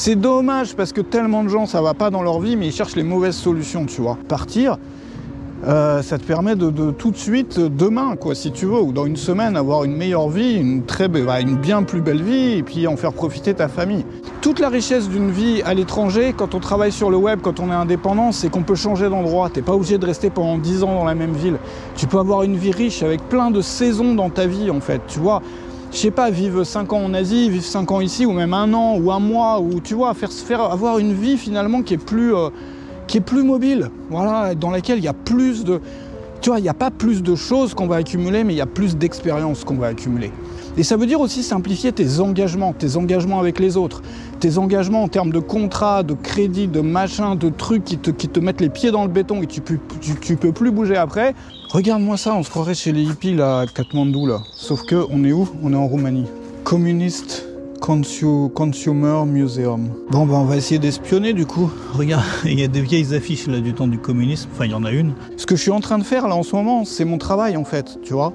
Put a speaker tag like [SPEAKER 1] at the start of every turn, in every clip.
[SPEAKER 1] C'est dommage parce que tellement de gens, ça va pas dans leur vie, mais ils cherchent les mauvaises solutions, tu vois. Partir, ça te permet de tout de suite, demain, quoi, si tu veux, ou dans une semaine, avoir une meilleure vie, une bien plus belle vie, et puis en faire profiter ta famille. Toute la richesse d'une vie à l'étranger, quand on travaille sur le web, quand on est indépendant, c'est qu'on peut changer d'endroit. T'es pas obligé de rester pendant 10 ans dans la même ville. Tu peux avoir une vie riche avec plein de saisons dans ta vie, en fait, tu vois. Je sais pas, vivre 5 ans en Asie, vivre 5 ans ici, ou même 1 an, ou 1 mois, ou tu vois, avoir une vie finalement qui est plus mobile, voilà, dans laquelle il y a plus de... Tu vois, il n'y a pas plus de choses qu'on va accumuler, mais il y a plus d'expériences qu'on va accumuler. Et ça veut dire aussi simplifier tes engagements avec les autres, tes engagements en termes de contrat, de crédit, de machin, de trucs qui te mettent les pieds dans le béton et tu peux plus bouger après. Regarde-moi ça, on se croirait chez les hippies là, à Katmandou là. Sauf que, on est où? On est en Roumanie. Communiste Consumer Museum. Bon, bah on va essayer d'espionner du coup.
[SPEAKER 2] Regarde, il y a des vieilles affiches là du temps du communisme. Enfin, il y en a une.
[SPEAKER 1] Ce que je suis en train de faire là en ce moment, c'est mon travail en fait, tu vois.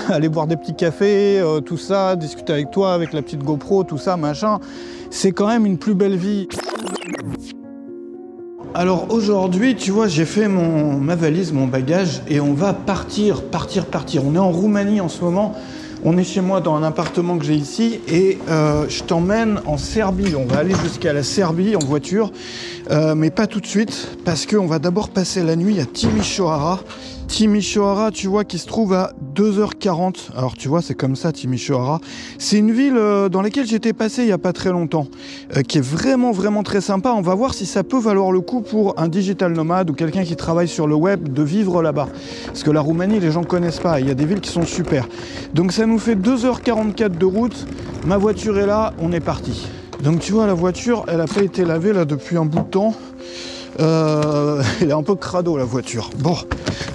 [SPEAKER 1] Aller boire des petits cafés, tout ça, discuter avec toi, avec la petite GoPro, tout ça, machin. C'est quand même une plus belle vie. Alors aujourd'hui, tu vois, j'ai fait ma valise, mon bagage, et on va partir. On est en Roumanie en ce moment. On est chez moi dans un appartement que j'ai ici et je t'emmène en Serbie. On va aller jusqu'à la Serbie en voiture, mais pas tout de suite parce qu'on va d'abord passer la nuit à Timișoara. Timișoara, tu vois, qui se trouve à 2h40. Alors tu vois, c'est comme ça, Timișoara. C'est une ville dans laquelle j'étais passé il n'y a pas très longtemps, qui est vraiment, vraiment très sympa. On va voir si ça peut valoir le coup pour un digital nomade ou quelqu'un qui travaille sur le web de vivre là-bas. Parce que la Roumanie, les gens ne connaissent pas. Il y a des villes qui sont super. Donc ça nous fait 2h44 de route. Ma voiture est là, on est parti. Donc tu vois, la voiture, elle n'a pas été lavée là depuis un bout de temps. Elle est un peu crado la voiture. Bon,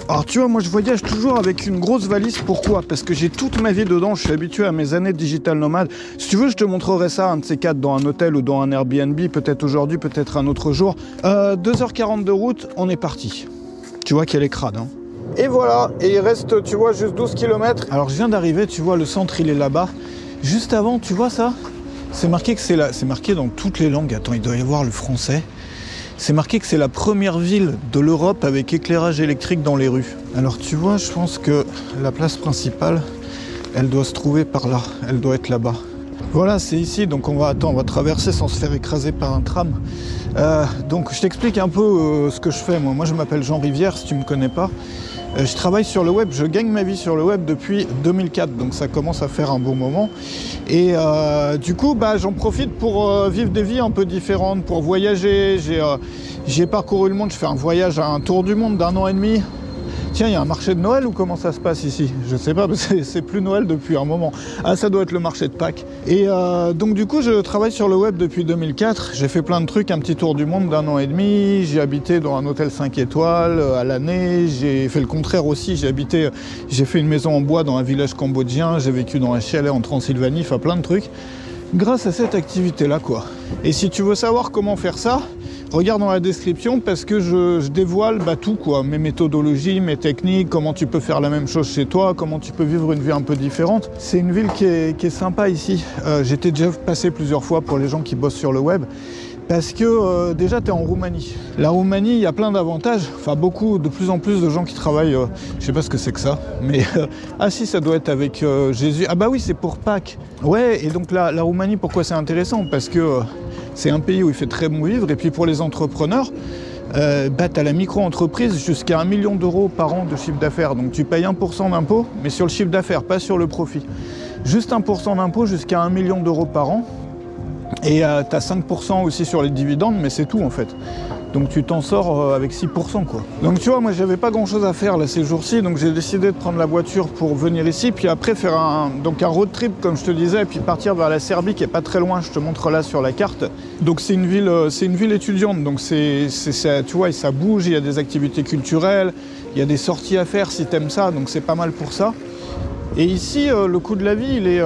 [SPEAKER 1] alors tu vois, moi je voyage toujours avec une grosse valise. Pourquoi? Parce que j'ai toute ma vie dedans. Je suis habitué à mes années de digital nomade. Si tu veux, je te montrerai ça, un de ces quatre, dans un hôtel ou dans un Airbnb, peut-être aujourd'hui, peut-être un autre jour. 2h40 de route, on est parti. Tu vois qu'elle est crade, hein. Et voilà, et il reste, tu vois, juste 12 km. Alors je viens d'arriver, tu vois, le centre il est là-bas. Juste avant, tu vois ça? C'est marqué que c'est là, c'est marqué dans toutes les langues. Attends, il doit y avoir le français. C'est marqué que c'est la première ville de l'Europe avec éclairage électrique dans les rues. Alors tu vois, je pense que la place principale, elle doit se trouver par là. Elle doit être là-bas. Voilà, c'est ici, donc on va traverser sans se faire écraser par un tram. Donc je t'explique un peu ce que je fais. Moi je m'appelle Jean Rivière, si tu ne me connais pas. Je travaille sur le web, je gagne ma vie sur le web depuis 2004, donc ça commence à faire un bon moment. Et du coup, j'en profite pour vivre des vies un peu différentes, pour voyager. J'ai parcouru le monde, je fais un voyage à un tour du monde d'1 an et demi. Tiens, il y a un marché de Noël ou comment ça se passe ici? Je sais pas, c'est plus Noël depuis un moment. Ah, ça doit être le marché de Pâques. Et donc du coup, je travaille sur le web depuis 2004. J'ai fait plein de trucs, un petit tour du monde d'1 an et demi. J'ai habité dans un hôtel 5 étoiles à l'année. J'ai fait le contraire aussi. J'ai fait une maison en bois dans un village cambodgien. J'ai vécu dans un chalet en Transylvanie. Enfin, plein de trucs. Grâce à cette activité-là, quoi. Et si tu veux savoir comment faire ça, regarde dans la description parce que je dévoile tout, quoi. Mes méthodologies, mes techniques, comment tu peux faire la même chose chez toi, comment tu peux vivre une vie un peu différente. C'est une ville qui est sympa ici. J'étais déjà passé plusieurs fois pour les gens qui bossent sur le web. Parce que déjà, tu es en Roumanie. La Roumanie, il y a plein d'avantages. Enfin, de plus en plus de gens qui travaillent. Je sais pas ce que c'est que ça. Mais ah si, ça doit être avec Jésus. Ah bah oui, c'est pour Pâques. Ouais, et donc la Roumanie, pourquoi c'est intéressant? Parce que c'est un pays où il fait très bon vivre. Et puis pour les entrepreneurs, tu as la micro-entreprise jusqu'à 1 million d'euros par an de chiffre d'affaires. Donc tu payes 1% d'impôt, mais sur le chiffre d'affaires, pas sur le profit. Juste 1% d'impôt jusqu'à 1 million d'euros par an. Et tu as 5% aussi sur les dividendes, mais c'est tout en fait. Donc tu t'en sors avec 6%, quoi. Donc tu vois, moi j'avais pas grand chose à faire là ces jours-ci, donc j'ai décidé de prendre la voiture pour venir ici, puis après faire un road trip comme je te disais, et puis partir vers la Serbie qui est pas très loin, je te montre là sur la carte. Donc c'est une ville étudiante, donc tu vois, ça bouge, il y a des activités culturelles, il y a des sorties à faire si t'aimes ça, donc c'est pas mal pour ça. Et ici, le coût de la vie, il est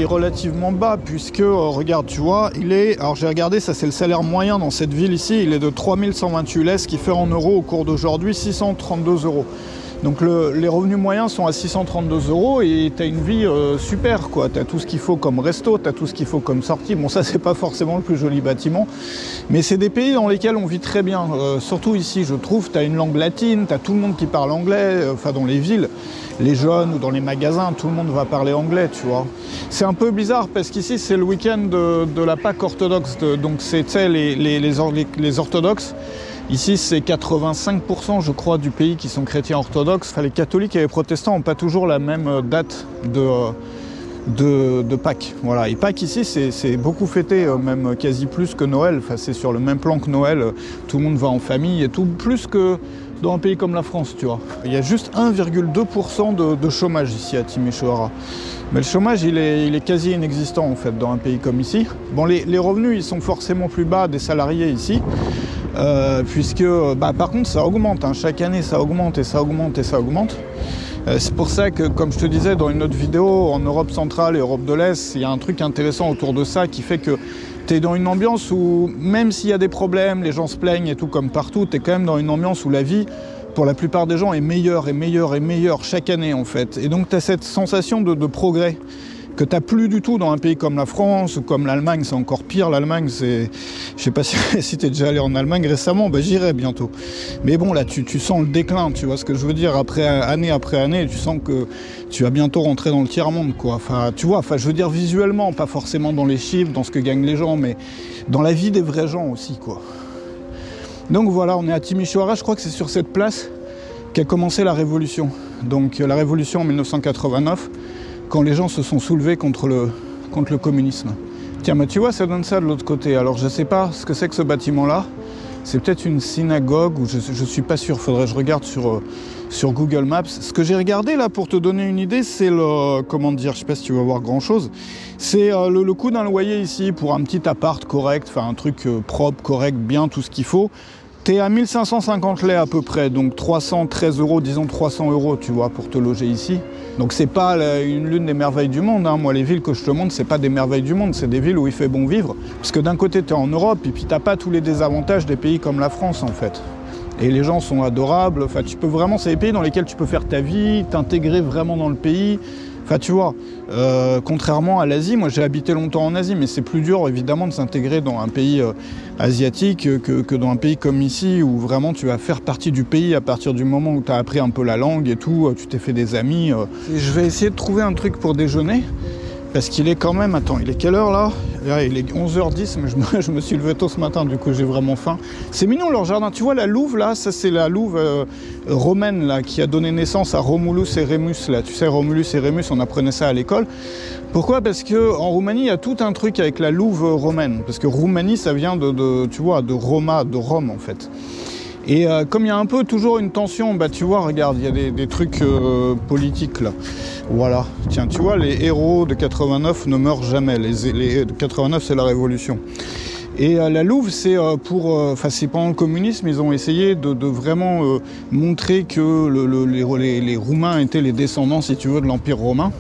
[SPEAKER 1] relativement bas, puisque, regarde, tu vois, alors j'ai regardé, ça c'est le salaire moyen dans cette ville ici, il est de 3128 lei, ce qui fait en euros au cours d'aujourd'hui 632 euros. Donc les revenus moyens sont à 632 € et tu as une vie super, quoi. Tu as tout ce qu'il faut comme resto, tu as tout ce qu'il faut comme sortie. Bon, ça, c'est pas forcément le plus joli bâtiment, mais c'est des pays dans lesquels on vit très bien. Surtout ici, je trouve, tu as une langue latine, tu as tout le monde qui parle anglais, enfin dans les villes, les jeunes ou dans les magasins, tout le monde va parler anglais, tu vois. C'est un peu bizarre parce qu'ici, c'est le week-end de la Pâque orthodoxe, donc c'est, tu sais, les orthodoxes. Ici, c'est 85%, je crois, du pays qui sont chrétiens orthodoxes. Enfin, les catholiques et les protestants n'ont pas toujours la même date de Pâques. Voilà. Et Pâques, ici, c'est beaucoup fêté, même quasi plus que Noël. Enfin, c'est sur le même plan que Noël. Tout le monde va en famille et tout, plus que dans un pays comme la France, tu vois. Il y a juste 1,2% de chômage ici à Timișoara. Mais le chômage, il est quasi inexistant, en fait, dans un pays comme ici. Bon, les revenus, ils sont forcément plus bas des salariés ici. Puisque, par contre, ça augmente, hein. Chaque année, ça augmente et ça augmente et ça augmente. C'est pour ça que, comme je te disais dans une autre vidéo, en Europe centrale et Europe de l'Est, il y a un truc intéressant autour de ça qui fait que tu es dans une ambiance où, même s'il y a des problèmes, les gens se plaignent et tout comme partout, tu es quand même dans une ambiance où la vie, pour la plupart des gens, est meilleure et meilleure et meilleure chaque année, en fait. Et donc, tu as cette sensation de progrès que tu n'as plus du tout dans un pays comme la France ou comme l'Allemagne. C'est encore pire. L'Allemagne, c'est... Je sais pas si tu es déjà allé en Allemagne récemment, j'irai bientôt. Mais bon, là, tu sens le déclin, tu vois ce que je veux dire. Après année, tu sens que tu vas bientôt rentrer dans le tiers-monde, quoi. Enfin, tu vois, je veux dire visuellement, pas forcément dans les chiffres, dans ce que gagnent les gens, mais dans la vie des vrais gens aussi, quoi. Donc voilà, on est à Timișoara, je crois que c'est sur cette place qu'a commencé la Révolution. Donc la Révolution en 1989, quand les gens se sont soulevés contre le communisme. Tiens, mais tu vois, ça donne ça de l'autre côté. Alors, je ne sais pas ce que c'est que ce bâtiment-là. C'est peut-être une synagogue, ou je ne suis pas sûr. Faudrait que je regarde sur Google Maps. Ce que j'ai regardé, là, pour te donner une idée, c'est le... Comment dire, je ne sais pas si tu vas voir grand-chose. C'est le coût d'un loyer ici, pour un petit appart correct, enfin un truc propre, correct, bien, tout ce qu'il faut. T'es à 1550 lei à peu près, donc 313 €, disons 300 €, tu vois, pour te loger ici. Donc c'est pas l'une des merveilles du monde, hein. Moi, les villes que je te montre, c'est pas des merveilles du monde, c'est des villes où il fait bon vivre. Parce que d'un côté, t'es en Europe, et puis t'as pas tous les désavantages des pays comme la France, en fait. Et les gens sont adorables, enfin, tu peux vraiment, c'est des pays dans lesquels tu peux faire ta vie, t'intégrer vraiment dans le pays. Enfin, tu vois, contrairement à l'Asie, moi j'ai habité longtemps en Asie, mais c'est plus dur évidemment de s'intégrer dans un pays asiatique que dans un pays comme ici, où vraiment tu vas faire partie du pays à partir du moment où tu as appris un peu la langue et tout, tu t'es fait des amis. Et je vais essayer de trouver un truc pour déjeuner, parce qu'il est quand même... Attends, il est quelle heure là? Là, il est 11h10, mais je me suis levé tôt ce matin, du coup j'ai vraiment faim. C'est mignon leur jardin, tu vois la louve là, ça c'est la louve romaine là, qui a donné naissance à Romulus et Rémus là. Tu sais, Romulus et Rémus, on apprenait ça à l'école. Pourquoi? Parce qu'en Roumanie, il y a tout un truc avec la louve romaine. Parce que Roumanie, ça vient tu vois, de Roma, de Rome en fait. Et comme il y a un peu toujours une tension, tu vois, regarde, il y a des trucs politiques là. Voilà, tiens, tu vois, les héros de 89 ne meurent jamais. Les 89, c'est la Révolution. Et la louve, c'est c'est pendant le communisme, ils ont essayé de vraiment montrer que les Roumains étaient les descendants, si tu veux, de l'Empire romain.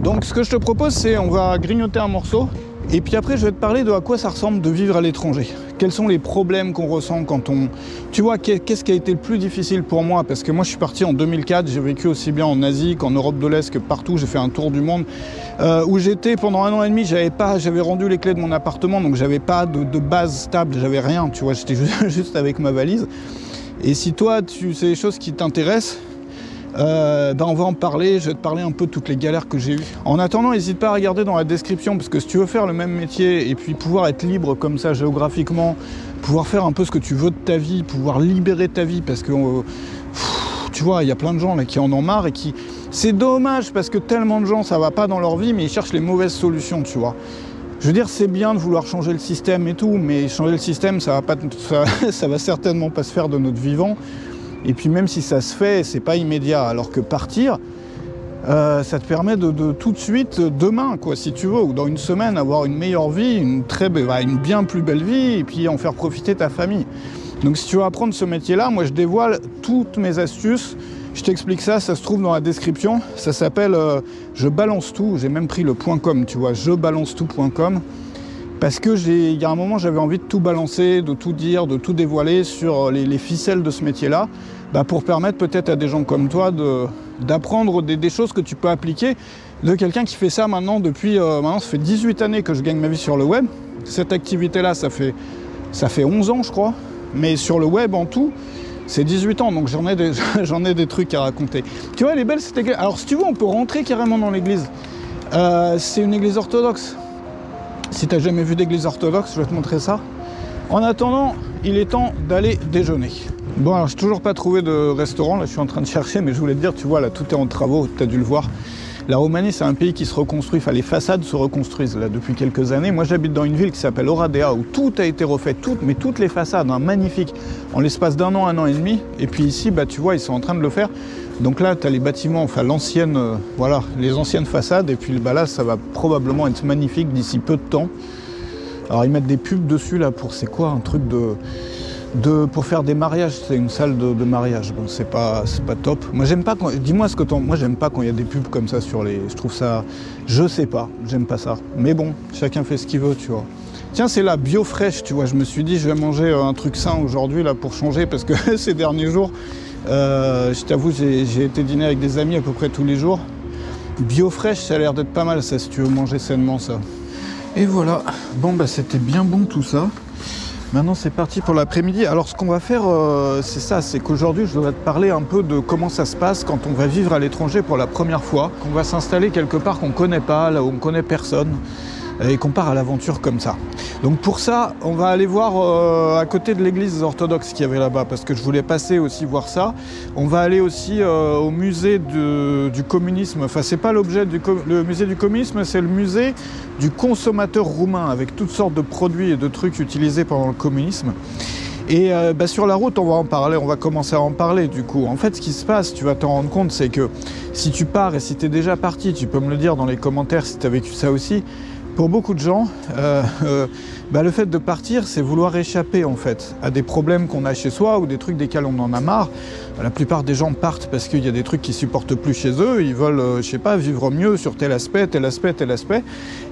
[SPEAKER 1] Donc ce que je te propose, c'est on va grignoter un morceau. Et puis après, je vais te parler de à quoi ça ressemble de vivre à l'étranger. Quels sont les problèmes qu'on ressent quand on... Tu vois, qu'est-ce qui a été le plus difficile pour moi? Parce que moi, je suis parti en 2004, j'ai vécu aussi bien en Asie qu'en Europe de l'Est, que partout. J'ai fait un tour du monde où j'étais pendant 1 an et demi. J'avais rendu les clés de mon appartement, donc j'avais pas de base stable, j'avais rien. Tu vois, j'étais juste avec ma valise. Et si toi, c'est des choses qui t'intéressent, on va en parler, je vais te parler un peu de toutes les galères que j'ai eues. En attendant, n'hésite pas à regarder dans la description, parce que si tu veux faire le même métier et puis pouvoir être libre comme ça géographiquement, pouvoir faire un peu ce que tu veux de ta vie, pouvoir libérer ta vie, parce que tu vois, il y a plein de gens là qui en ont marre et qui... C'est dommage parce que tellement de gens ça va pas dans leur vie, mais ils cherchent les mauvaises solutions, tu vois. Je veux dire, c'est bien de vouloir changer le système et tout, mais changer le système, ça va certainement pas se faire de notre vivant. Et puis même si ça se fait, c'est pas immédiat. Alors que partir, ça te permet de tout de suite, demain, quoi, si tu veux, ou dans une semaine, avoir une meilleure vie, une bien plus belle vie, et puis en faire profiter ta famille. Donc si tu veux apprendre ce métier-là, moi je dévoile toutes mes astuces. Je t'explique ça se trouve dans la description. Ça s'appelle Je balance tout. J'ai même pris le .com, tu vois, jebalancetout.com. Parce que il y a un moment, j'avais envie de tout balancer, de tout dire, de tout dévoiler sur les ficelles de ce métier-là, pour permettre peut-être à des gens comme toi d'apprendre des choses que tu peux appliquer de quelqu'un qui fait ça maintenant depuis... maintenant, ça fait 18 années que je gagne ma vie sur le web. Cette activité-là, ça fait 11 ans, je crois. Mais sur le web, en tout, c'est 18 ans. Donc j'en ai des trucs à raconter. Tu vois, elle est belle, cette église. Alors, si tu veux, on peut rentrer carrément dans l'église. C'est une église orthodoxe. Si tu n'as jamais vu d'église orthodoxe, je vais te montrer ça. En attendant, il est temps d'aller déjeuner. Bon, alors, je n'ai toujours pas trouvé de restaurant. Là, je suis en train de chercher, mais je voulais te dire, tu vois, là, tout est en travaux. Tu as dû le voir. La Roumanie, c'est un pays qui se reconstruit, enfin les façades se reconstruisent là depuis quelques années. Moi, j'habite dans une ville qui s'appelle Oradea, où tout a été refait, mais toutes les façades, magnifiques, en l'espace d'un an et demi. Et puis ici, tu vois, ils sont en train de le faire. Donc là, tu as les bâtiments, enfin l'ancienne, les anciennes façades. Et puis là, ça va probablement être magnifique d'ici peu de temps. Alors ils mettent des pubs dessus là pour, c'est quoi, un truc pour faire des mariages, c'est une salle de mariage. Bon, c'est pas top. Moi, j'aime pas dis-moi ce que moi, j'aime pas quand il y a des pubs comme ça sur les... Je trouve ça... Je sais pas, j'aime pas ça. Mais bon, chacun fait ce qu'il veut, tu vois. Tiens, c'est la bio fraîche, tu vois. Je me suis dit, je vais manger un truc sain aujourd'hui, là, pour changer, parce que ces derniers jours, je t'avoue, j'ai été dîner avec des amis à peu près tous les jours. Bio fraîche, ça a l'air d'être pas mal, ça, si tu veux manger sainement, ça. Et voilà. Bon, c'était bien bon, tout ça. Maintenant, c'est parti pour l'après-midi. Alors, ce qu'on va faire, c'est ça, c'est qu'aujourd'hui, je voudrais te parler un peu de comment ça se passe quand on va vivre à l'étranger pour la première fois, qu'on va s'installer quelque part qu'on ne connaît pas, là où on ne connaît personne, et qu'on part à l'aventure comme ça. Donc pour ça, on va aller voir à côté de l'église orthodoxe qu'il y avait là-bas, parce que je voulais passer aussi voir ça. On va aller aussi au musée du communisme. Enfin, c'est pas l'objet le musée du communisme, c'est le musée du consommateur roumain, avec toutes sortes de produits et de trucs utilisés pendant le communisme. Et sur la route, on va en parler, on va commencer à en parler du coup. En fait, ce qui se passe, tu vas t'en rendre compte, c'est que si tu pars et si tu es déjà parti, tu peux me le dire dans les commentaires si tu as vécu ça aussi. Pour beaucoup de gens, le fait de partir, c'est vouloir échapper en fait à des problèmes qu'on a chez soi ou des trucs desquels on en a marre. La plupart des gens partent parce qu'il y a des trucs qu'ils supportent plus chez eux. Ils veulent, je sais pas, vivre mieux sur tel aspect, tel aspect, tel aspect.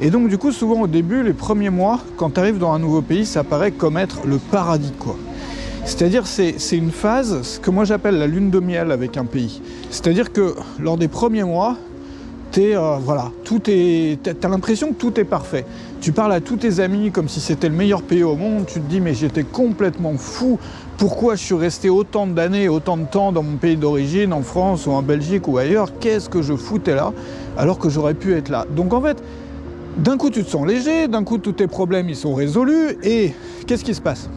[SPEAKER 1] Et donc du coup, souvent au début, les premiers mois, quand tu arrives dans un nouveau pays, ça paraît comme être le paradis, quoi. C'est-à-dire c'est une phase, ce que moi j'appelle la lune de miel avec un pays. C'est-à-dire que lors des premiers mois, t'as l'impression que tout est parfait. Tu parles à tous tes amis comme si c'était le meilleur pays au monde, tu te dis mais j'étais complètement fou, pourquoi je suis resté autant d'années, autant de temps dans mon pays d'origine, en France ou en Belgique ou ailleurs, qu'est-ce que je foutais là, alors que j'aurais pu être là. Donc en fait, d'un coup tu te sens léger, d'un coup tous tes problèmes ils sont résolus, et qu'est-ce qui se passe ?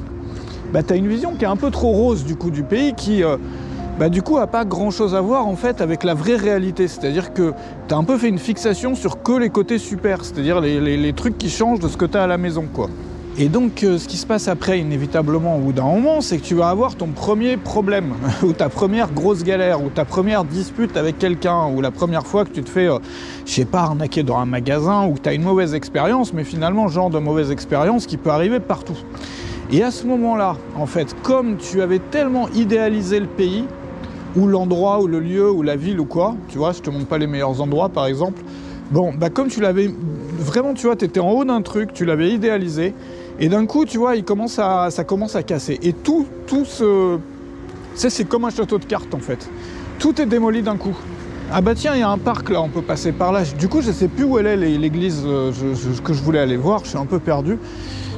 [SPEAKER 1] T'as une vision qui est un peu trop rose du coup du pays qui... du coup, a pas grand-chose à voir en fait avec la vraie réalité. C'est-à-dire que tu as un peu fait une fixation sur que les côtés super, c'est-à-dire les trucs qui changent de ce que tu as à la maison, quoi. Et donc, ce qui se passe après, inévitablement, au bout d'un moment, c'est que tu vas avoir ton premier problème, ou ta première grosse galère, ou ta première dispute avec quelqu'un, ou la première fois que tu te fais, je sais pas, arnaquer dans un magasin, ou que tu as une mauvaise expérience, mais finalement, genre de mauvaise expérience qui peut arriver partout. Et à ce moment-là, en fait, comme tu avais tellement idéalisé le pays, ou l'endroit, ou le lieu, ou la ville, ou quoi, tu vois, je te montre pas les meilleurs endroits, par exemple. Bon, comme tu l'avais vraiment, tu vois, tu étais en haut d'un truc, tu l'avais idéalisé, et d'un coup, tu vois, ça commence à casser. Et tout c'est comme un château de cartes, en fait. Tout est démoli d'un coup. Ah tiens, il y a un parc, là, on peut passer par là. Du coup, je sais plus où elle est, l'église que je voulais aller voir, je suis un peu perdu.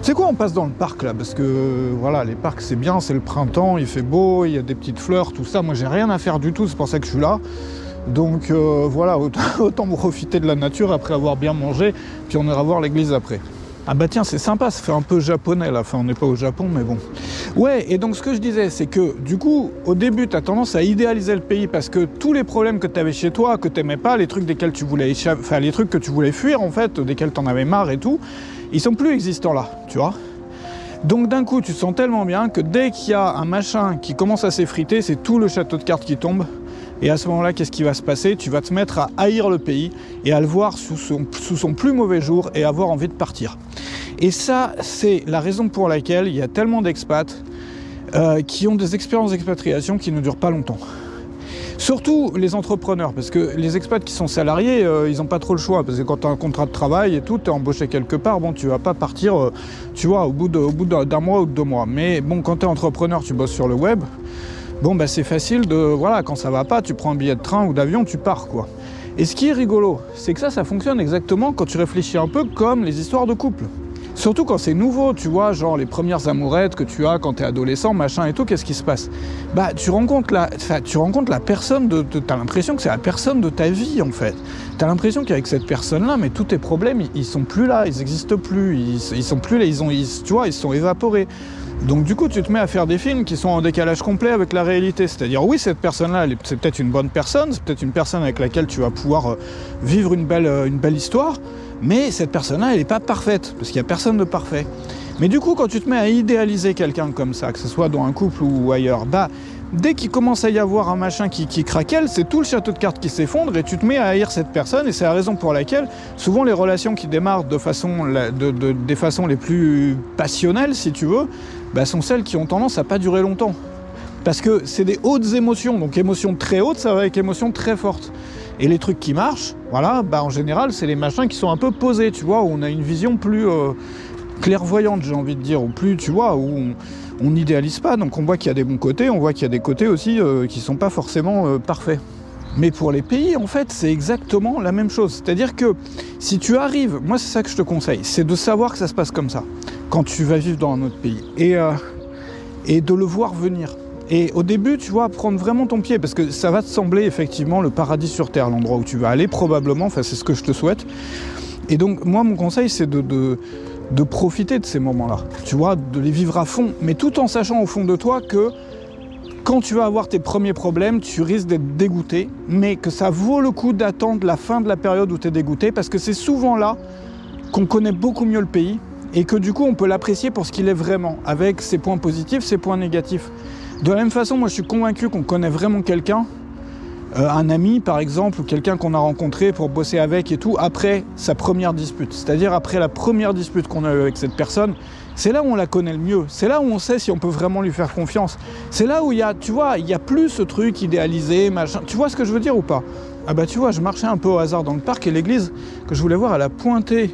[SPEAKER 1] C'est quoi, on passe dans le parc là, parce que voilà, les parcs c'est bien, c'est le printemps, il fait beau, il y a des petites fleurs, tout ça. Moi j'ai rien à faire du tout, c'est pour ça que je suis là. Donc voilà, autant profiter de la nature après avoir bien mangé, puis on ira voir l'église après. Ah tiens, c'est sympa, ça fait un peu japonais là, enfin on n'est pas au Japon mais bon. Ouais, et donc ce que je disais, c'est que du coup, au début, tu as tendance à idéaliser le pays parce que tous les problèmes que tu avais chez toi, que tu n'aimais pas, les trucs desquels tu voulais échapper, enfin les trucs que tu voulais fuir en fait, desquels tu en avais marre et tout, ils sont plus existants là, tu vois. Donc d'un coup, tu te sens tellement bien que dès qu'il y a un machin qui commence à s'effriter, c'est tout le château de cartes qui tombe. Et à ce moment-là, qu'est-ce qui va se passer ? Tu vas te mettre à haïr le pays et à le voir sous son plus mauvais jour et avoir envie de partir. Et ça, c'est la raison pour laquelle il y a tellement d'expats qui ont des expériences d'expatriation qui ne durent pas longtemps. Surtout les entrepreneurs, parce que les expats qui sont salariés, ils n'ont pas trop le choix, parce que quand tu as un contrat de travail et tout, tu es embauché quelque part, bon, tu vas pas partir, tu vois, au bout d'un mois ou de 2 mois. Mais bon, quand tu es entrepreneur, tu bosses sur le web, bon, bah, c'est facile de, voilà, quand ça va pas, tu prends un billet de train ou d'avion, tu pars, quoi. Et ce qui est rigolo, c'est que ça fonctionne exactement quand tu réfléchis un peu comme les histoires de couple. Surtout quand c'est nouveau, tu vois, genre les premières amourettes que tu as quand t'es adolescent, machin et tout, qu'est-ce qui se passe? Bah, tu rencontres la personne t'as l'impression que c'est la personne de ta vie, en fait. T'as l'impression qu'avec cette personne-là, mais tous tes problèmes, ils sont plus là, ils n'existent plus, ils sont plus là, tu vois, ils sont évaporés. Donc du coup, tu te mets à faire des films qui sont en décalage complet avec la réalité. C'est-à-dire, oui, cette personne-là, c'est peut-être une bonne personne, c'est peut-être une personne avec laquelle tu vas pouvoir vivre une belle histoire, mais cette personne-là, elle n'est pas parfaite, parce qu'il n'y a personne de parfait. Mais du coup, quand tu te mets à idéaliser quelqu'un comme ça, que ce soit dans un couple ou ailleurs, bah, dès qu'il commence à y avoir un machin qui craquelle, c'est tout le château de cartes qui s'effondre et tu te mets à haïr cette personne. Et c'est la raison pour laquelle, souvent, les relations qui démarrent des façons les plus passionnelles, si tu veux, bah, sont celles qui ont tendance à pas durer longtemps. Parce que c'est des hautes émotions, donc émotions très hautes, ça va avec émotions très fortes. Et les trucs qui marchent, voilà, bah en général, c'est les machins qui sont un peu posés, tu vois, où on a une vision plus clairvoyante, j'ai envie de dire, ou plus, tu vois, où on n'idéalise pas. Donc on voit qu'il y a des bons côtés, on voit qu'il y a des côtés aussi qui sont pas forcément parfaits. Mais pour les pays, en fait, c'est exactement la même chose. C'est-à-dire que si tu arrives, moi c'est ça que je te conseille, c'est de savoir que ça se passe comme ça, quand tu vas vivre dans un autre pays, et de le voir venir. Et au début, tu vois, prendre vraiment ton pied, parce que ça va te sembler effectivement le paradis sur Terre, l'endroit où tu vas aller probablement, enfin c'est ce que je te souhaite. Et donc moi, mon conseil, c'est de profiter de ces moments-là, tu vois, de les vivre à fond, mais tout en sachant au fond de toi que quand tu vas avoir tes premiers problèmes, tu risques d'être dégoûté, mais que ça vaut le coup d'attendre la fin de la période où tu es dégoûté, parce que c'est souvent là qu'on connaît beaucoup mieux le pays, et que du coup, on peut l'apprécier pour ce qu'il est vraiment, avec ses points positifs, ses points négatifs. De la même façon, moi je suis convaincu qu'on connaît vraiment quelqu'un, un ami par exemple, ou quelqu'un qu'on a rencontré pour bosser avec et tout, après sa première dispute. C'est-à-dire après la première dispute qu'on a eue avec cette personne, c'est là où on la connaît le mieux, c'est là où on sait si on peut vraiment lui faire confiance. C'est là où il y a, tu vois, il y a plus ce truc idéalisé, machin. Tu vois ce que je veux dire ou pas? Ah bah tu vois, je marchais un peu au hasard dans le parc et l'église que je voulais voir, elle a pointé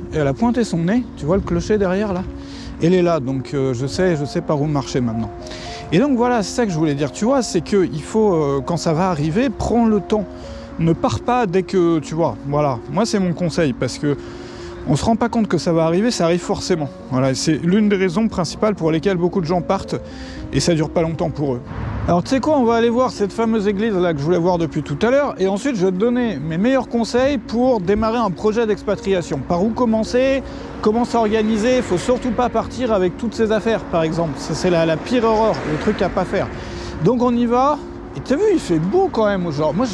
[SPEAKER 1] son nez, tu vois le clocher derrière là? Elle est là, donc je sais par où marcher maintenant. Et donc voilà, c'est ça que je voulais dire, tu vois, c'est qu'il faut, quand ça va arriver, prends le temps. Ne pars pas dès que, tu vois, voilà. Moi, c'est mon conseil, parce que on se rend pas compte que ça va arriver, ça arrive forcément. Voilà, c'est l'une des raisons principales pour lesquelles beaucoup de gens partent, et ça dure pas longtemps pour eux. Alors, tu sais quoi, on va aller voir cette fameuse église là que je voulais voir depuis tout à l'heure, et ensuite, je vais te donner mes meilleurs conseils pour démarrer un projet d'expatriation. Par où commencer? Comment s'organiser? Il faut surtout pas partir avec toutes ses affaires, par exemple. Ça, c'est la pire erreur, le truc à pas faire. Donc on y va. Et t'as vu, il fait beau quand même aujourd'hui. Moi,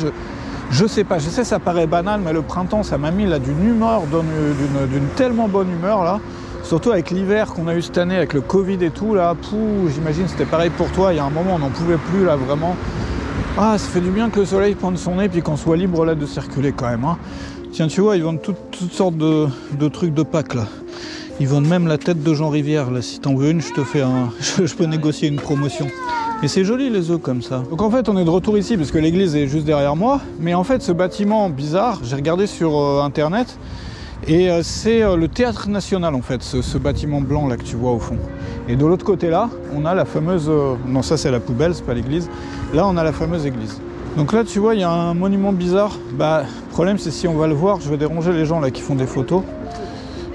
[SPEAKER 1] je sais pas, je sais ça paraît banal, mais le printemps, ça m'a mis là d'une humeur, d'une tellement bonne humeur là. Surtout avec l'hiver qu'on a eu cette année, avec le Covid et tout là. J'imagine c'était pareil pour toi. Il y a un moment, on n'en pouvait plus là, vraiment. Ah, ça fait du bien que le soleil pointe son nez, puis qu'on soit libre là de circuler quand même. Hein. Tiens, tu vois, ils vendent toutes sortes de trucs de Pâques, là. Ils vendent même la tête de Jean Rivière, là. Si t'en veux une, je te fais je peux négocier une promotion. Et c'est joli, les œufs, comme ça. Donc en fait, on est de retour ici, parce que l'église est juste derrière moi. Mais en fait, ce bâtiment bizarre, j'ai regardé sur Internet, et c'est le Théâtre National, en fait, ce bâtiment blanc, là, que tu vois au fond. Et de l'autre côté, là, on a la fameuse... non, ça, c'est la poubelle, c'est pas l'église. Là, on a la fameuse église. Donc là, tu vois, il y a un monument bizarre. Bah, le problème, c'est si on va le voir, je vais déranger les gens là qui font des photos.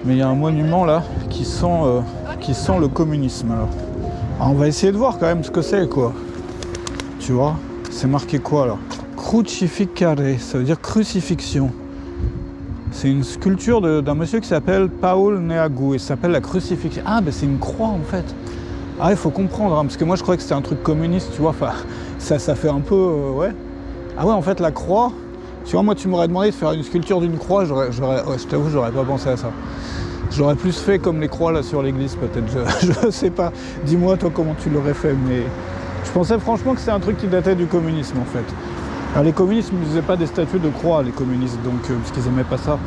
[SPEAKER 1] Mais il y a un monument là qui sent le communisme. Alors, on va essayer de voir quand même ce que c'est, quoi. Tu vois, c'est marqué quoi là? Crucificare, ça veut dire crucifixion. C'est une sculpture d'un monsieur qui s'appelle Paul Neagu et ça s'appelle la crucifixion. Ah, ben c'est une croix en fait. Ah, il faut comprendre, hein, parce que moi je croyais que c'était un truc communiste, tu vois. Enfin, ça fait un peu, ouais. Ah ouais, en fait, la croix, tu vois, moi, tu m'aurais demandé de faire une sculpture d'une croix, ouais, je t'avoue, j'aurais pas pensé à ça. J'aurais plus fait comme les croix, là, sur l'église, peut-être, je sais pas. Dis-moi, toi, comment tu l'aurais fait, mais je pensais franchement que c'était un truc qui datait du communisme, en fait. Alors, les communistes ne faisaient pas des statues de croix, les communistes, donc, parce qu'ils aimaient pas ça.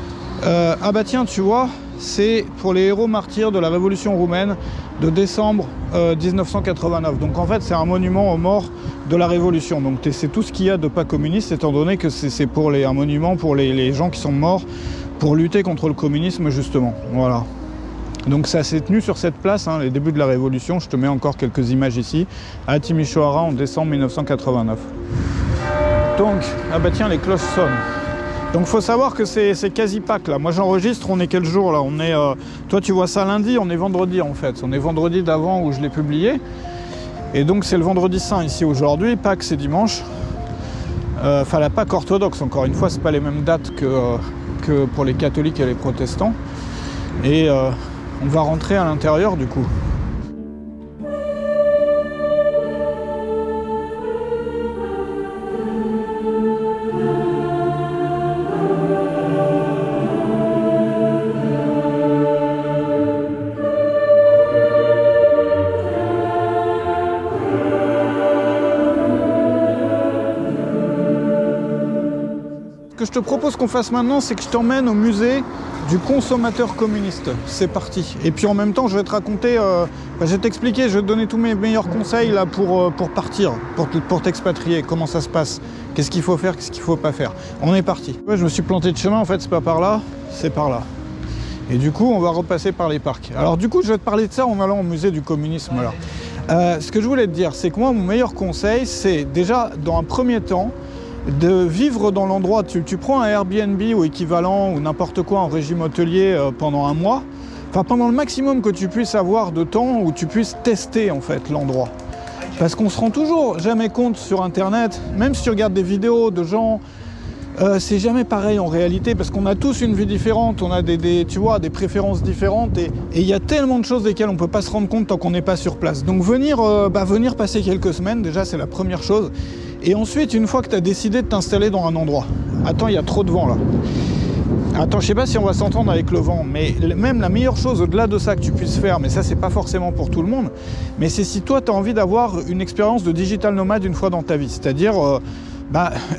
[SPEAKER 1] Ah bah tiens, tu vois, c'est pour les héros martyrs de la révolution roumaine de décembre 1989. Donc en fait, c'est un monument aux morts de la révolution. Donc c'est tout ce qu'il y a de pas communiste, étant donné que c'est pour un monument pour les gens qui sont morts pour lutter contre le communisme, justement. Voilà. Donc ça s'est tenu sur cette place, hein, les débuts de la Révolution. Je te mets encore quelques images ici, à Timișoara en décembre 1989. Donc, ah bah tiens, les cloches sonnent. Donc il faut savoir que c'est quasi Pâques là. Moi j'enregistre, on est quel jour là? On est, toi tu vois ça lundi, on est vendredi en fait. On est vendredi d'avant où je l'ai publié. Et donc c'est le vendredi saint ici aujourd'hui, Pâques c'est dimanche. Enfin la Pâques orthodoxe, encore une fois, c'est pas les mêmes dates que pour les catholiques et les protestants. Et on va rentrer à l'intérieur du coup. Ce que je te propose qu'on fasse maintenant, c'est que je t'emmène au musée du consommateur communiste. C'est parti. Et puis en même temps, je vais te raconter, je vais t'expliquer, je vais te donner tous mes meilleurs conseils là pour partir, pour t'expatrier, comment ça se passe, qu'est-ce qu'il faut faire, qu'est-ce qu'il ne faut pas faire. On est parti. Ouais, je me suis planté de chemin, en fait, c'est pas par là, c'est par là. Et du coup, on va repasser par les parcs. Alors du coup, je vais te parler de ça en allant au musée du communisme là. Ce que je voulais te dire, c'est que moi, mon meilleur conseil, c'est déjà, dans un premier temps, de vivre dans l'endroit. Tu prends un Airbnb ou équivalent ou n'importe quoi en régime hôtelier pendant un mois, enfin pendant le maximum que tu puisses avoir de temps où tu puisses tester en fait l'endroit. Parce qu'on se rend toujours jamais compte sur internet, même si tu regardes des vidéos de gens, c'est jamais pareil en réalité parce qu'on a tous une vie différente, on a tu vois, des préférences différentes et il y a tellement de choses desquelles on ne peut pas se rendre compte tant qu'on n'est pas sur place. Donc venir passer quelques semaines, déjà c'est la première chose. Et ensuite, une fois que tu as décidé de t'installer dans un endroit, attends, il y a trop de vent là. Attends, je sais pas si on va s'entendre avec le vent, mais même la meilleure chose au-delà de ça que tu puisses faire, mais ça c'est pas forcément pour tout le monde, mais c'est si toi tu as envie d'avoir une expérience de digital nomade une fois dans ta vie, c'est-à-dire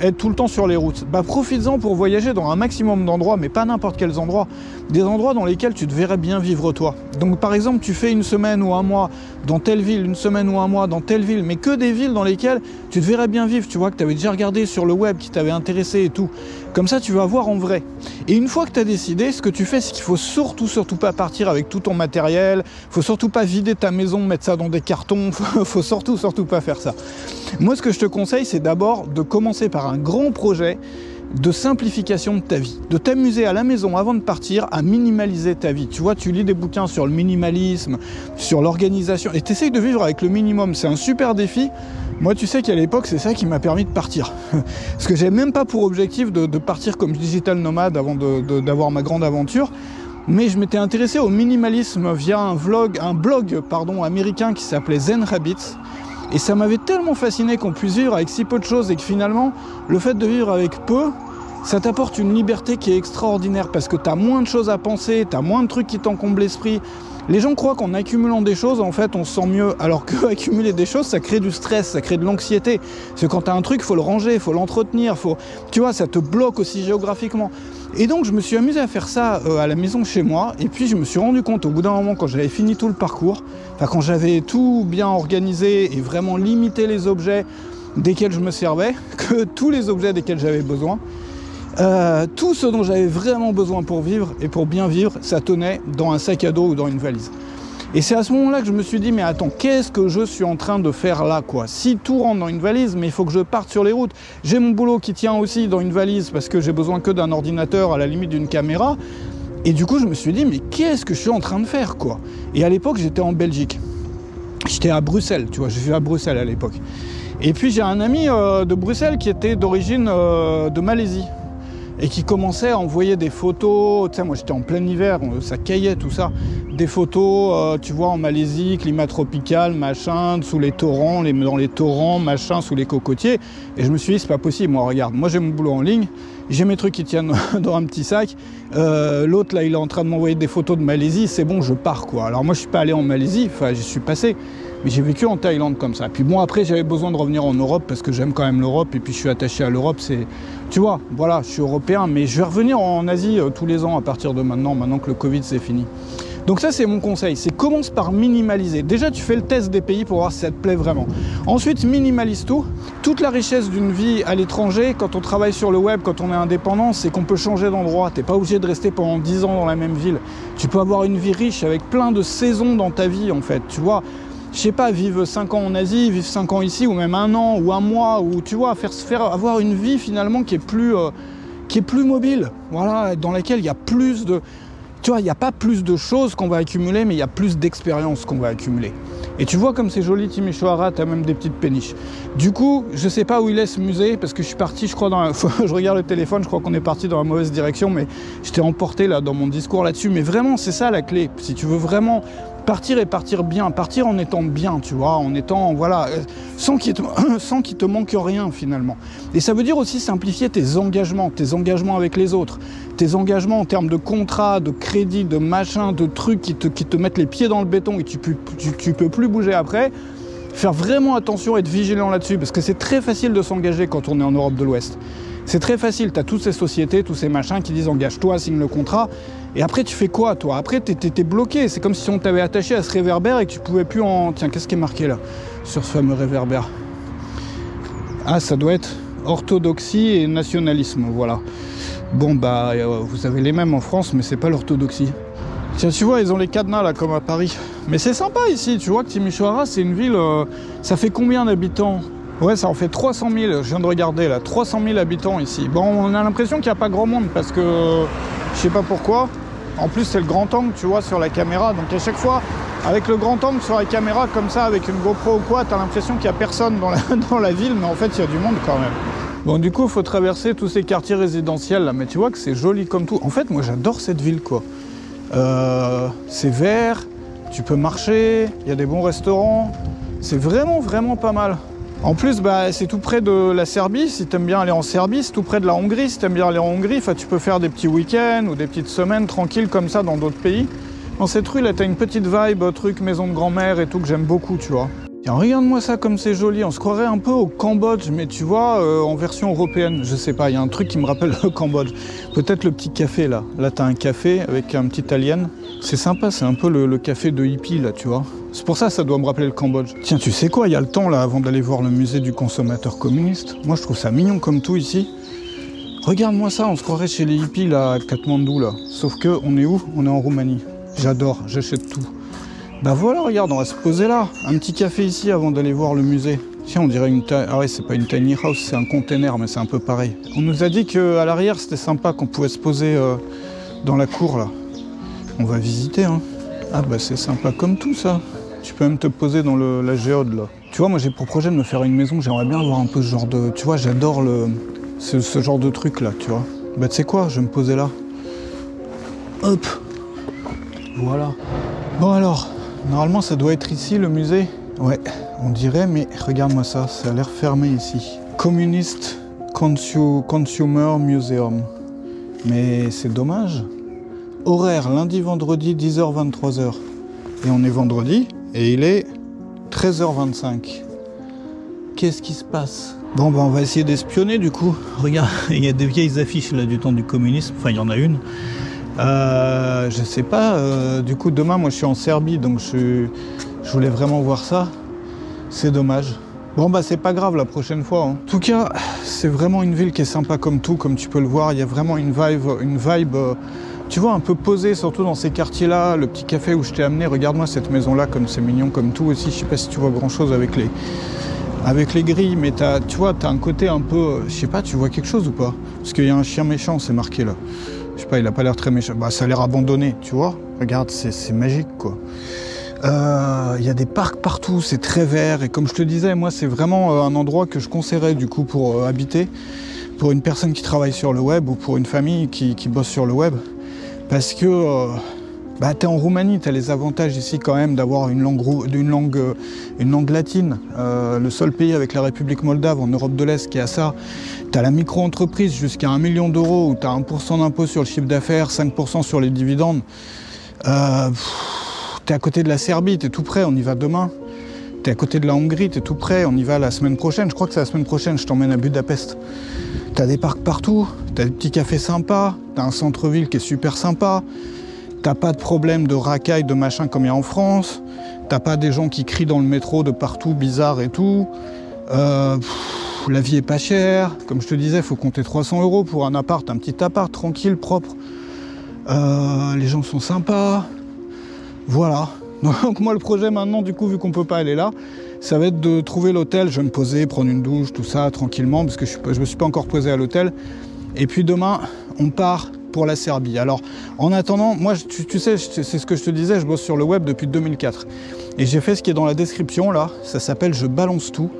[SPEAKER 1] être tout le temps sur les routes. Profites-en pour voyager dans un maximum d'endroits, mais pas n'importe quels endroits. Des endroits dans lesquels tu te verrais bien vivre toi. Donc par exemple, tu fais une semaine ou un mois dans telle ville, une semaine ou un mois dans telle ville, mais que des villes dans lesquelles tu te verrais bien vivre, tu vois, que tu avais déjà regardé sur le web, qui t'avait intéressé et tout. Comme ça, tu vas voir en vrai. Et une fois que tu as décidé, ce que tu fais, c'est qu'il faut surtout pas partir avec tout ton matériel, faut surtout pas vider ta maison, mettre ça dans des cartons, faut surtout pas faire ça. Moi, ce que je te conseille, c'est d'abord de commencer par un grand projet de simplification de ta vie, de t'amuser à la maison avant de partir à minimaliser ta vie. Tu vois, tu lis des bouquins sur le minimalisme, sur l'organisation, et tu essayes de vivre avec le minimum. C'est un super défi. Moi, tu sais qu'à l'époque, c'est ça qui m'a permis de partir. Parce que j'ai même pas pour objectif de partir comme digital nomade avant d'avoir ma grande aventure. Mais je m'étais intéressé au minimalisme via un blog américain qui s'appelait Zen Habits. Et ça m'avait tellement fasciné qu'on puisse vivre avec si peu de choses et que finalement, le fait de vivre avec peu, ça t'apporte une liberté qui est extraordinaire parce que tu as moins de choses à penser, tu as moins de trucs qui t'encombrent l'esprit. Les gens croient qu'en accumulant des choses, en fait, on se sent mieux. Alors qu'accumuler des choses, ça crée du stress, ça crée de l'anxiété. Parce que quand tu as un truc, il faut le ranger, il faut l'entretenir, tu vois, ça te bloque aussi géographiquement. Et donc, je me suis amusé à faire ça à la maison chez moi. Et puis, je me suis rendu compte au bout d'un moment, quand j'avais fini tout le parcours, quand j'avais tout bien organisé et vraiment limité les objets desquels je me servais, que tous les objets desquels j'avais besoin, tout ce dont j'avais vraiment besoin pour vivre et pour bien vivre, ça tenait dans un sac à dos ou dans une valise. Et c'est à ce moment-là que je me suis dit, mais attends, qu'est-ce que je suis en train de faire là, quoi? Si tout rentre dans une valise, mais il faut que je parte sur les routes. J'ai mon boulot qui tient aussi dans une valise parce que j'ai besoin que d'un ordinateur, à la limite d'une caméra. Et du coup, je me suis dit, mais qu'est-ce que je suis en train de faire, quoi? Et à l'époque, j'étais en Belgique. J'étais à Bruxelles, tu vois, je vivais à Bruxelles à l'époque. Et puis, j'ai un ami de Bruxelles qui était d'origine de Malaisie. Et qui commençait à envoyer des photos, tu sais, moi j'étais en plein hiver, ça caillait tout ça, des photos, tu vois, en Malaisie, climat tropical, machin, sous les torrents, dans les torrents, machin, sous les cocotiers, et je me suis dit, c'est pas possible, moi regarde, moi j'ai mon boulot en ligne, j'ai mes trucs qui tiennent dans un petit sac, l'autre là il est en train de m'envoyer des photos de Malaisie, c'est bon, je pars quoi. Alors moi je suis pas allé en Malaisie, enfin j'y suis passé, Mais j'ai vécu en Thaïlande comme ça. Puis bon, après, j'avais besoin de revenir en Europe parce que j'aime quand même l'Europe et puis je suis attaché à l'Europe. Tu vois, voilà, je suis européen, mais je vais revenir en Asie tous les ans à partir de maintenant que le Covid c'est fini. Donc ça, c'est mon conseil, c'est commence par minimaliser. Déjà, tu fais le test des pays pour voir si ça te plaît vraiment. Ensuite, minimalise tout. Toute la richesse d'une vie à l'étranger, quand on travaille sur le web, quand on est indépendant, c'est qu'on peut changer d'endroit. Tu n'es pas obligé de rester pendant 10 ans dans la même ville. Tu peux avoir une vie riche avec plein de saisons dans ta vie, en fait. Tu vois, je sais pas, vivre 5 ans en Asie, vivre 5 ans ici, ou même 1 an, ou 1 mois, ou tu vois, avoir une vie finalement qui est plus mobile. Voilà, dans laquelle il y a plus de... Tu vois, il n'y a pas plus de choses qu'on va accumuler, mais il y a plus d'expériences qu'on va accumuler. Et tu vois comme c'est joli Timișoara, tu as même des petites péniches. Du coup, je sais pas où il est ce musée, parce que je suis parti, je crois, je regarde le téléphone, je crois qu'on est parti dans la mauvaise direction, mais je t'ai emporté là dans mon discours là-dessus. Mais vraiment, c'est ça la clé. Si tu veux vraiment partir et partir bien, partir en étant bien, tu vois, en étant, voilà, sans qu'il te manque rien finalement. Et ça veut dire aussi simplifier tes engagements avec les autres, tes engagements en termes de contrat, de crédit, de machin, de trucs qui te mettent les pieds dans le béton et tu peux plus bouger après. Faire vraiment attention et être vigilant là-dessus, parce que c'est très facile de s'engager quand on est en Europe de l'Ouest. C'est très facile, tu as toutes ces sociétés, tous ces machins qui disent engage-toi, signe le contrat, et après tu fais quoi toi? Après t'es bloqué, c'est comme si on t'avait attaché à ce réverbère et que tu pouvais plus en... Tiens, qu'est-ce qui est marqué là, sur ce fameux réverbère? Ah, ça doit être orthodoxie et nationalisme, voilà. Bon bah, vous avez les mêmes en France, mais c'est pas l'orthodoxie. Tiens, tu vois, ils ont les cadenas là, comme à Paris. Mais c'est sympa ici, tu vois que Timișoara, c'est une ville... ça fait combien d'habitants? Ouais, ça en fait 300 000, je viens de regarder là, 300 000 habitants ici. Bon, on a l'impression qu'il n'y a pas grand monde parce que, je sais pas pourquoi. En plus, c'est le grand angle, tu vois, sur la caméra. Donc à chaque fois, avec le grand angle sur la caméra, comme ça, avec une GoPro ou quoi, t'as l'impression qu'il n'y a personne dans la ville, mais en fait, il y a du monde quand même. Bon, du coup, il faut traverser tous ces quartiers résidentiels là, mais tu vois que c'est joli comme tout. En fait, moi, j'adore cette ville, quoi. C'est vert, tu peux marcher, il y a des bons restaurants. C'est vraiment, vraiment pas mal. En plus, bah, c'est tout près de la Serbie, si t'aimes bien aller en Serbie, c'est tout près de la Hongrie, si t'aimes bien aller en Hongrie, tu peux faire des petits week-ends ou des petites semaines tranquilles comme ça dans d'autres pays. Dans cette rue là, t'as une petite vibe, truc maison de grand-mère et tout que j'aime beaucoup, tu vois. Tiens, regarde-moi ça comme c'est joli, on se croirait un peu au Cambodge, mais tu vois, en version européenne, je sais pas, il y a un truc qui me rappelle le Cambodge. Peut-être le petit café là, là t'as un café avec un petit alien, c'est sympa, c'est un peu le café de hippie là, tu vois. C'est pour ça doit me rappeler le Cambodge. Tiens, tu sais quoi, il y a le temps là avant d'aller voir le musée du consommateur communiste. Moi je trouve ça mignon comme tout ici. Regarde-moi ça, on se croirait chez les hippies là à Katmandou là. Sauf que on est où? On est en Roumanie. J'adore, j'achète tout. Bah voilà, regarde, on va se poser là. Un petit café ici avant d'aller voir le musée. Tiens, on dirait une... Ah ouais, c'est pas une tiny house, c'est un container, mais c'est un peu pareil. On nous a dit qu'à l'arrière c'était sympa, qu'on pouvait se poser dans la cour là. On va visiter, hein. Ah bah c'est sympa comme tout ça. Tu peux même te poser dans la géode là. Tu vois, moi j'ai pour projet de me faire une maison, j'aimerais bien avoir un peu ce genre de... Tu vois, j'adore ce genre de truc là, tu vois. Bah tu sais quoi, je vais me poser là. Hop. Voilà. Bon alors, normalement ça doit être ici le musée. Ouais, on dirait, mais regarde-moi ça, ça a l'air fermé ici. Communist Consumer Museum. Mais c'est dommage. Horaire, lundi, vendredi, 10h, 23h. Et on est vendredi, et il est 13h25. Qu'est-ce qui se passe? Bon, bah on va essayer d'espionner du coup.
[SPEAKER 2] Regarde, il y a des vieilles affiches là du temps du communisme, enfin il y en a une.
[SPEAKER 1] Je sais pas, du coup demain moi je suis en Serbie, donc je voulais vraiment voir ça. C'est dommage. Bon bah c'est pas grave la prochaine fois, hein. En tout cas, c'est vraiment une ville qui est sympa comme tout, comme tu peux le voir. Il y a vraiment une vibe tu vois, un peu posée, surtout dans ces quartiers-là. Le petit café où je t'ai amené, regarde-moi cette maison-là, comme c'est mignon comme tout aussi. Je sais pas si tu vois grand-chose avec les grilles, mais tu vois, t'as un côté un peu... Je sais pas, tu vois quelque chose ou pas? Parce qu'il y a un chien méchant, c'est marqué là. Je sais pas, il a pas l'air très méchant. Bah ça a l'air abandonné, tu vois. Regarde, c'est magique quoi. Il y a des parcs partout, c'est très vert. Et comme je te disais, moi c'est vraiment un endroit que je conseillerais du coup pour habiter. Pour une personne qui travaille sur le web ou pour une famille qui bosse sur le web. Parce que bah, t'es en Roumanie, t'as les avantages ici quand même d'avoir une langue latine. Le seul pays avec la République moldave en Europe de l'Est qui a ça. T'as la micro-entreprise jusqu'à 1 million d'euros où t'as 1% d'impôt sur le chiffre d'affaires, 5% sur les dividendes. T'es à côté de la Serbie, t'es tout près, on y va demain. T'es à côté de la Hongrie, t'es tout près, on y va la semaine prochaine. Je crois que c'est la semaine prochaine, je t'emmène à Budapest. T'as des parcs partout, t'as des petits cafés sympas, t'as un centre-ville qui est super sympa, t'as pas de problème de racailles, de machin comme il y a en France, t'as pas des gens qui crient dans le métro de partout, bizarre et tout. La vie est pas chère, comme je te disais, il faut compter 300 € pour un appart, un petit appart tranquille, propre. Les gens sont sympas, voilà. Donc moi le projet maintenant, du coup, vu qu'on peut pas aller là, ça va être de trouver l'hôtel, je vais me poser, prendre une douche, tout ça, tranquillement, parce que je me suis pas encore posé à l'hôtel. Et puis demain, on part pour la Serbie. Alors, en attendant, moi, tu sais, c'est ce que je te disais, je bosse sur le web depuis 2004. Et j'ai fait ce qui est dans la description, là, ça s'appelle « Je balance tout ».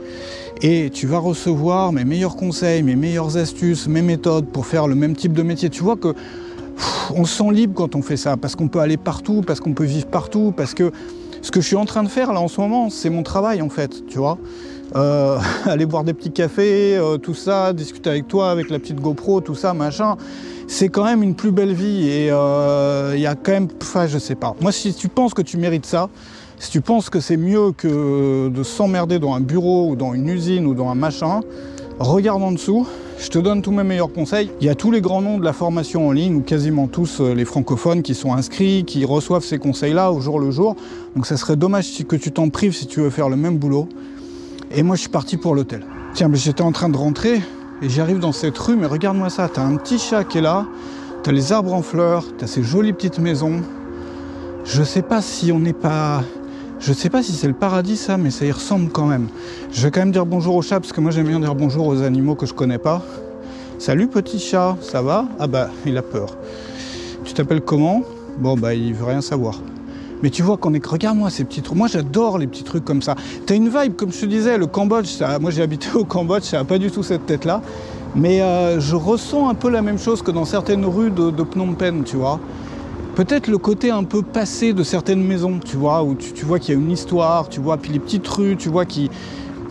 [SPEAKER 1] Et tu vas recevoir mes meilleurs conseils, mes meilleures astuces, mes méthodes pour faire le même type de métier. Tu vois que on se sent libre quand on fait ça, parce qu'on peut aller partout, parce qu'on peut vivre partout, parce que ce que je suis en train de faire là en ce moment, c'est mon travail en fait, tu vois. Aller boire des petits cafés, tout ça, discuter avec toi, avec la petite GoPro, tout ça, machin, c'est quand même une plus belle vie et il y a quand même, enfin je sais pas. Moi si tu penses que tu mérites ça, si tu penses que c'est mieux que de s'emmerder dans un bureau ou dans une usine ou dans un machin, regarde en dessous. Je te donne tous mes meilleurs conseils. Il y a tous les grands noms de la formation en ligne, ou quasiment tous les francophones qui sont inscrits, qui reçoivent ces conseils-là au jour le jour. Donc ça serait dommage que tu t'en prives si tu veux faire le même boulot. Et moi je suis parti pour l'hôtel. Tiens, mais j'étais en train de rentrer et j'arrive dans cette rue, mais regarde-moi ça, t'as un petit chat qui est là, t'as les arbres en fleurs, t'as ces jolies petites maisons. Je sais pas si on n'est pas... Je sais pas si c'est le paradis ça, mais ça y ressemble quand même. Je vais quand même dire bonjour au chat, parce que moi j'aime bien dire bonjour aux animaux que je connais pas. Salut petit chat, ça va? Ah bah, il a peur. Tu t'appelles comment? Bon bah, il veut rien savoir. Mais tu vois qu'on est... Regarde-moi ces petits trucs. Moi j'adore les petits trucs comme ça. T'as une vibe, comme je te disais, le Cambodge, ça... moi j'ai habité au Cambodge, ça n'a pas du tout cette tête-là. Mais je ressens un peu la même chose que dans certaines rues de Phnom Penh, tu vois. Peut-être le côté un peu passé de certaines maisons, tu vois, où tu vois qu'il y a une histoire, tu vois, puis les petites rues, tu vois, qui...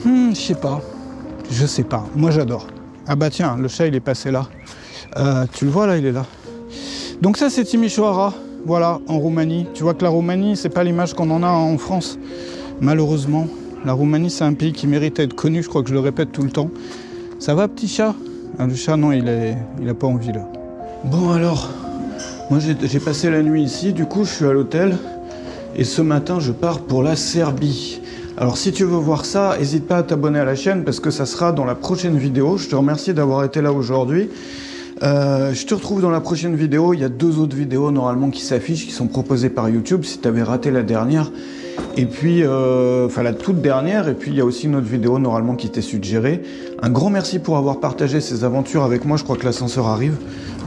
[SPEAKER 1] je sais pas, moi j'adore. Ah bah tiens, le chat il est passé là. Tu le vois là, il est là. Donc ça c'est Timișoara, voilà, en Roumanie. Tu vois que la Roumanie, c'est pas l'image qu'on en a en France, malheureusement. La Roumanie c'est un pays qui mérite d'être connu, je crois que je le répète tout le temps. Ça va petit chat? Ah, le chat non, il a pas envie là. Bon alors... Moi j'ai passé la nuit ici, du coup je suis à l'hôtel et ce matin je pars pour la Serbie. Alors si tu veux voir ça, n'hésite pas à t'abonner à la chaîne parce que ça sera dans la prochaine vidéo. Je te remercie d'avoir été là aujourd'hui. Je te retrouve dans la prochaine vidéo. Il y a 2 autres vidéos normalement qui s'affichent, qui sont proposées par YouTube si tu avais raté la dernière. Et puis, enfin la toute dernière, et puis il y a aussi une autre vidéo normalement qui t'est suggérée. Un grand merci pour avoir partagé ces aventures avec moi. Je crois que l'ascenseur arrive.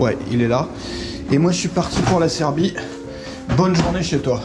[SPEAKER 1] Ouais, il est là. Et moi je suis parti pour la Serbie. Bonne journée chez toi.